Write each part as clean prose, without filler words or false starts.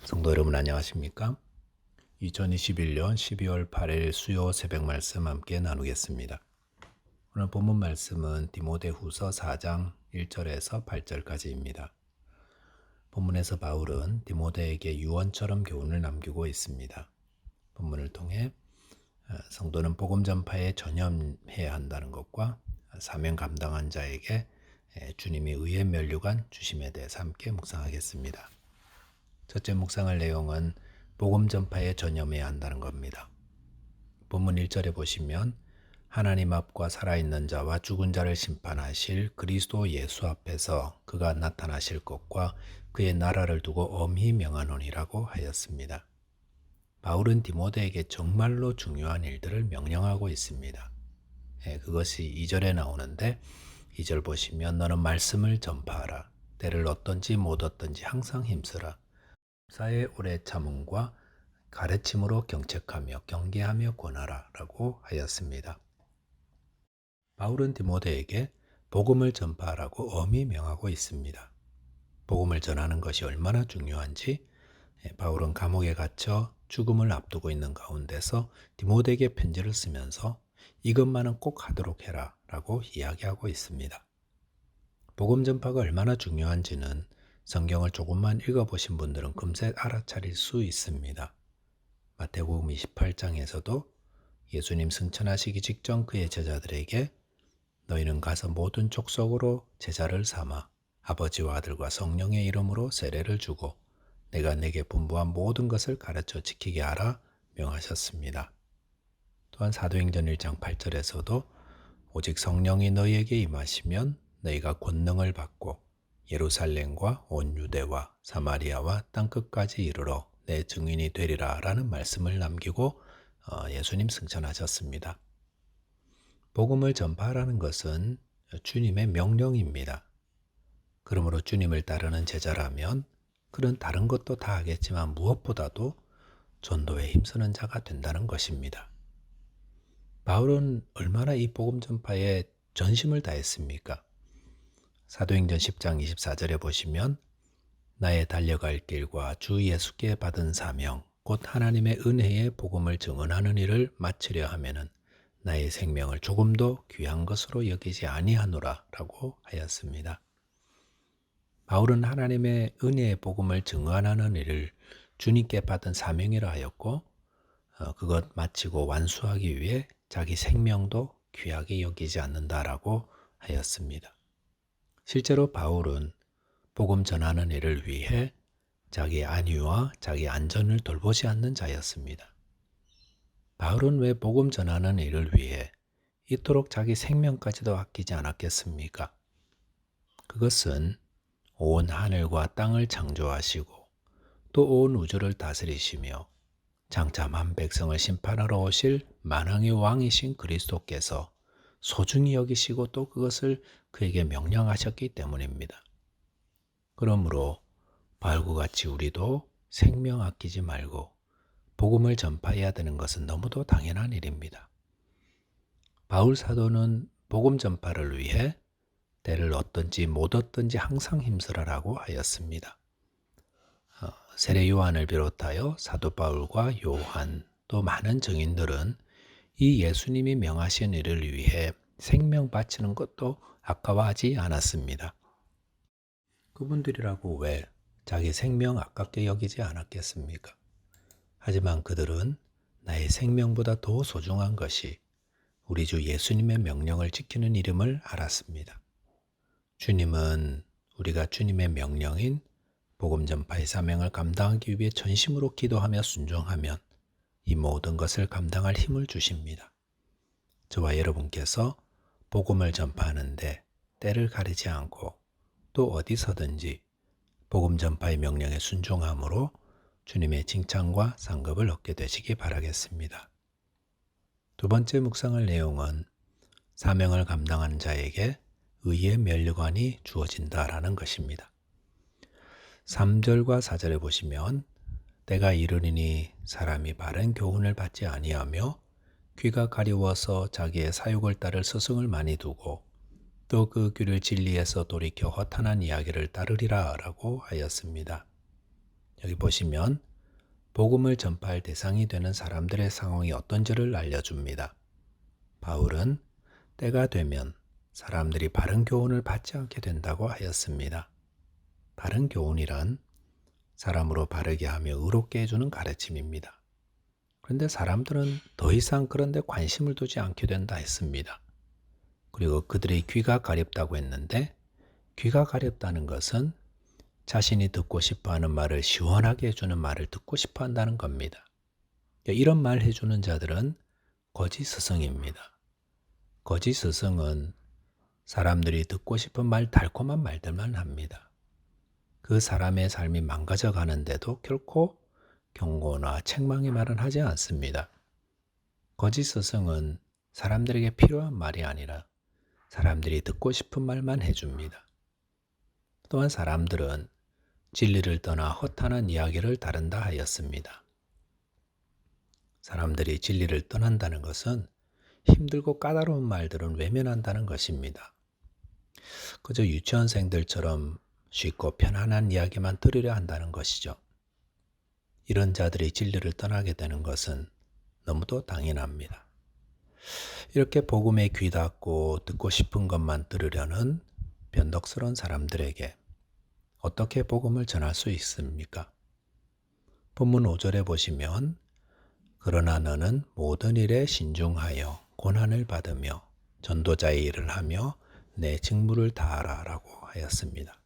성도 여러분 안녕하십니까? 2021년 12월 8일 수요 새벽 말씀 함께 나누겠습니다. 오늘 본문 말씀은 디모데후서 4장 1절에서 8절까지입니다. 본문에서 바울은 디모데에게 유언처럼 교훈을 남기고 있습니다. 본문을 통해 성도는 복음 전파에 전념해야 한다는 것과 사명 감당한 자에게 주님이 의의 면류관 주심에 대해서 함께 묵상하겠습니다. 첫째 묵상할 내용은 복음 전파에 전념해야 한다는 겁니다. 본문 1절에 보시면 하나님 앞과 살아있는 자와 죽은 자를 심판하실 그리스도 예수 앞에서 그가 나타나실 것과 그의 나라를 두고 엄히 명하노니라고 하였습니다. 바울은 디모데에게 정말로 중요한 일들을 명령하고 있습니다. 그것이 2절에 나오는데 2절 보시면 너는 말씀을 전파하라. 때를 얻든지 못 얻든지 항상 힘쓰라. 사의 오래 참음과 가르침으로 경책하며 경계하며 권하라 라고 하였습니다. 바울은 디모데에게 복음을 전파하라고 엄히 명하고 있습니다. 복음을 전하는 것이 얼마나 중요한지 바울은 감옥에 갇혀 죽음을 앞두고 있는 가운데서 디모데에게 편지를 쓰면서 이것만은 꼭 하도록 해라 라고 이야기하고 있습니다. 복음 전파가 얼마나 중요한지는 성경을 조금만 읽어보신 분들은 금세 알아차릴 수 있습니다. 마태복음 28장에서도 예수님 승천하시기 직전 그의 제자들에게 너희는 가서 모든 족속으로 제자를 삼아 아버지와 아들과 성령의 이름으로 세례를 주고 내가 내게 분부한 모든 것을 가르쳐 지키게 하라 명하셨습니다. 또한 사도행전 1장 8절에서도 오직 성령이 너희에게 임하시면 너희가 권능을 받고 예루살렘과 온 유대와 사마리아와 땅끝까지 이르러 내 증인이 되리라 라는 말씀을 남기고 예수님 승천하셨습니다. 복음을 전파하라는 것은 주님의 명령입니다. 그러므로 주님을 따르는 제자라면 그런 다른 것도 다 하겠지만 무엇보다도 전도에 힘쓰는 자가 된다는 것입니다. 바울은 얼마나 이 복음 전파에 전심을 다했습니까? 사도행전 10장 24절에 보시면 나의 달려갈 길과 주 예수께 받은 사명 곧 하나님의 은혜의 복음을 증언하는 일을 마치려 하면은 나의 생명을 조금도 귀한 것으로 여기지 아니하노라 라고 하였습니다. 바울은 하나님의 은혜의 복음을 증언하는 일을 주님께 받은 사명이라 하였고 그것 마치고 완수하기 위해 자기 생명도 귀하게 여기지 않는다라고 하였습니다. 실제로 바울은 복음 전하는 일을 위해 자기 안위와 자기 안전을 돌보지 않는 자였습니다. 바울은 왜 복음 전하는 일을 위해 이토록 자기 생명까지도 아끼지 않았겠습니까? 그것은 온 하늘과 땅을 창조하시고 또 온 우주를 다스리시며 장참한 백성을 심판하러 오실 만왕의 왕이신 그리스도께서 소중히 여기시고 또 그것을 그에게 명령하셨기 때문입니다. 그러므로 바울과 같이 우리도 생명 아끼지 말고 복음을 전파해야 되는 것은 너무도 당연한 일입니다. 바울 사도는 복음 전파를 위해 때를 얻든지 못 얻든지 항상 힘쓰라라고 하였습니다. 세례 요한을 비롯하여 사도 바울과 요한 또 많은 증인들은 이 예수님이 명하신 일을 위해 생명 바치는 것도 아까워하지 않았습니다. 그분들이라고 왜 자기 생명 아깝게 여기지 않았겠습니까? 하지만 그들은 나의 생명보다 더 소중한 것이 우리 주 예수님의 명령을 지키는 일임을 알았습니다. 주님은 우리가 주님의 명령인 복음 전파의 사명을 감당하기 위해 전심으로 기도하며 순종하면 이 모든 것을 감당할 힘을 주십니다. 저와 여러분께서 복음을 전파하는데 때를 가리지 않고 또 어디서든지 복음 전파의 명령에 순종함으로 주님의 칭찬과 상급을 얻게 되시기 바라겠습니다. 두 번째 묵상할 내용은 사명을 감당하는 자에게 의의 면류관이 주어진다라는 것입니다. 3절과 4절에 보시면 때가 이르리니 사람이 바른 교훈을 받지 아니하며 귀가 가려워서 자기의 사욕을 따를 스승을 많이 두고 또 그 귀를 진리에서 돌이켜 허탄한 이야기를 따르리라 라고 하였습니다. 여기 보시면 복음을 전파할 대상이 되는 사람들의 상황이 어떤지를 알려줍니다. 바울은 때가 되면 사람들이 바른 교훈을 받지 않게 된다고 하였습니다. 바른 교훈이란 사람으로 바르게 하며 의롭게 해주는 가르침입니다. 그런데 사람들은 더 이상 그런 데 관심을 두지 않게 된다 했습니다. 그리고 그들의 귀가 가렵다고 했는데, 귀가 가렵다는 것은 자신이 듣고 싶어하는 말을 시원하게 해주는 말을 듣고 싶어 한다는 겁니다. 이런 말 해주는 자들은 거짓 스승입니다. 거짓 스승은 사람들이 듣고 싶은 말, 달콤한 말들만 합니다. 그 사람의 삶이 망가져 가는데도 결코 경고나 책망의 말은 하지 않습니다. 거짓 스승은 사람들에게 필요한 말이 아니라 사람들이 듣고 싶은 말만 해줍니다. 또한 사람들은 진리를 떠나 허탄한 이야기를 다룬다 하였습니다. 사람들이 진리를 떠난다는 것은 힘들고 까다로운 말들은 외면한다는 것입니다. 그저 유치원생들처럼 쉽고 편안한 이야기만 들으려 한다는 것이죠. 이런 자들이 진리를 떠나게 되는 것은 너무도 당연합니다. 이렇게 복음에 귀 닫고 듣고 싶은 것만 들으려는 변덕스러운 사람들에게 어떻게 복음을 전할 수 있습니까? 본문 5절에 보시면 그러나 너는 모든 일에 신중하여 고난을 받으며 전도자의 일을 하며 내 직무를 다하라 라고 하였습니다.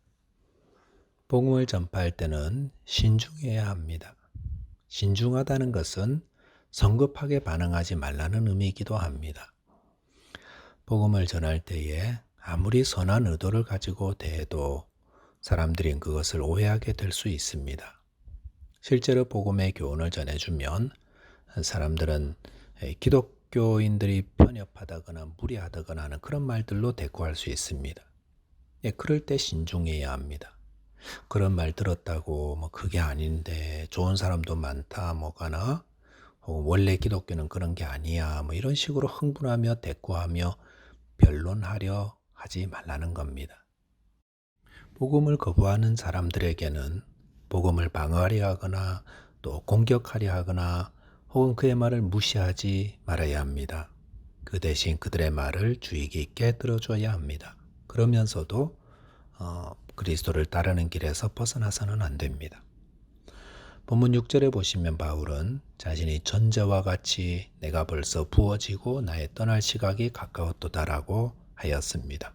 복음을 전파할 때는 신중해야 합니다. 신중하다는 것은 성급하게 반응하지 말라는 의미이기도 합니다. 복음을 전할 때에 아무리 선한 의도를 가지고 대해도 사람들이 그것을 오해하게 될 수 있습니다. 실제로 복음의 교훈을 전해주면 사람들은 기독교인들이 편협하다거나 무리하다거나 하는 그런 말들로 대꾸할 수 있습니다. 그럴 때 신중해야 합니다. 그런 말 들었다고 그게 아닌데 좋은 사람도 많다 뭐가나 원래 기독교는 그런 게 아니야 이런 식으로 흥분하며 대꾸하며 변론하려 하지 말라는 겁니다. 복음을 거부하는 사람들에게는 복음을 방어하려 하거나 또 공격하려 하거나 혹은 그의 말을 무시하지 말아야 합니다. 그 대신 그들의 말을 주의 깊게 들어줘야 합니다. 그러면서도 그리스도를 따르는 길에서 벗어나서는 안 됩니다. 본문 6절에 보시면 바울은 자신이 전제와 같이 내가 벌써 부어지고 나의 떠날 시각이 가까웠도다라고 하였습니다.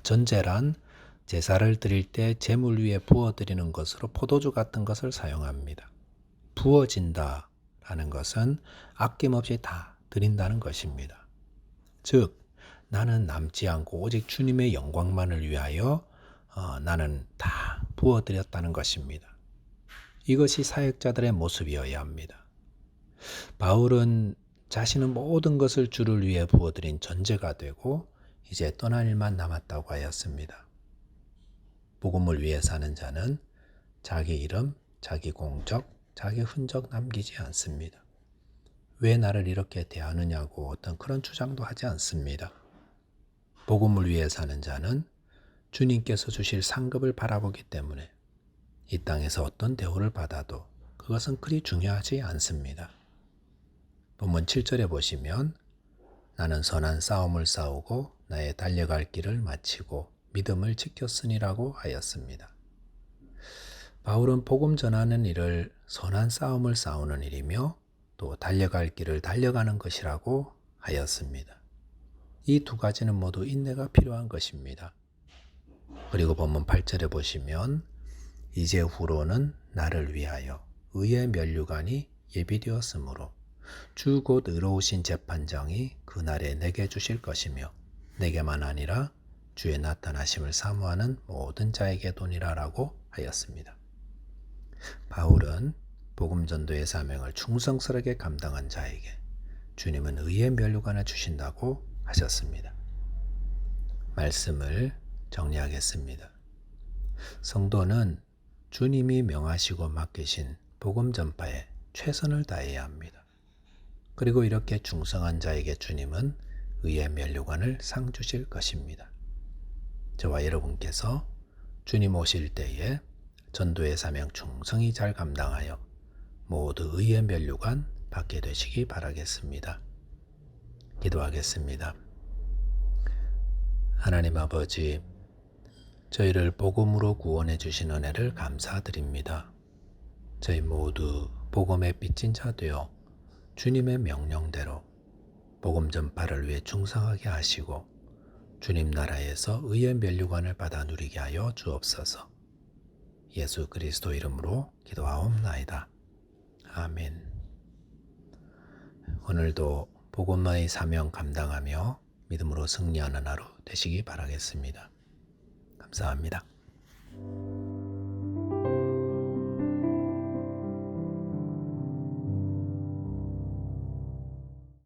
전제란 제사를 드릴 때 제물 위에 부어드리는 것으로 포도주 같은 것을 사용합니다. 부어진다 라는 것은 아낌없이 다 드린다는 것입니다. 즉 나는 남지 않고 오직 주님의 영광만을 위하여 나는 다 부어드렸다는 것입니다. 이것이 사역자들의 모습이어야 합니다. 바울은 자신은 모든 것을 주를 위해 부어드린 전제가 되고 이제 떠날 일만 남았다고 하였습니다. 복음을 위해 사는 자는 자기 이름, 자기 공적, 자기 흔적 남기지 않습니다. 왜 나를 이렇게 대하느냐고 어떤 그런 주장도 하지 않습니다. 복음을 위해 사는 자는 주님께서 주실 상급을 바라보기 때문에 이 땅에서 어떤 대우를 받아도 그것은 그리 중요하지 않습니다. 본문 7절에 보시면 나는 선한 싸움을 싸우고 나의 달려갈 길을 마치고 믿음을 지켰으니라고 하였습니다. 바울은 복음 전하는 일을 선한 싸움을 싸우는 일이며 또 달려갈 길을 달려가는 것이라고 하였습니다. 이 두 가지는 모두 인내가 필요한 것입니다. 그리고 본문 8절에 보시면 이제 후로는 나를 위하여 의의 면류관이 예비되었으므로 주 곧 의로우신 재판장이 그날에 내게 주실 것이며 내게만 아니라 주의 나타나심을 사모하는 모든 자에게 도니라라고 하였습니다. 바울은 복음 전도의 사명을 충성스럽게 감당한 자에게 주님은 의의 면류관을 주신다고 하셨습니다. 말씀을 정리하겠습니다. 성도는 주님이 명하시고 맡기신 복음 전파에 최선을 다해야 합니다. 그리고 이렇게 충성한 자에게 주님은 의의 면류관을 상 주실 것입니다. 저와 여러분께서 주님 오실 때에 전도의 사명 충성히 잘 감당하여 모두 의의 면류관 받게 되시기 바라겠습니다. 기도하겠습니다. 하나님 아버지, 저희를 복음으로 구원해 주신 은혜를 감사드립니다. 저희 모두 복음의 빚진 자 되어 주님의 명령대로 복음 전파를 위해 충성하게 하시고 주님 나라에서 의의 면류관을 받아 누리게 하여 주옵소서. 예수 그리스도 이름으로 기도하옵나이다. 아멘. 오늘도 복음의 사명 감당하며 믿음으로 승리하는 하루 되시기 바라겠습니다. 감사합니다.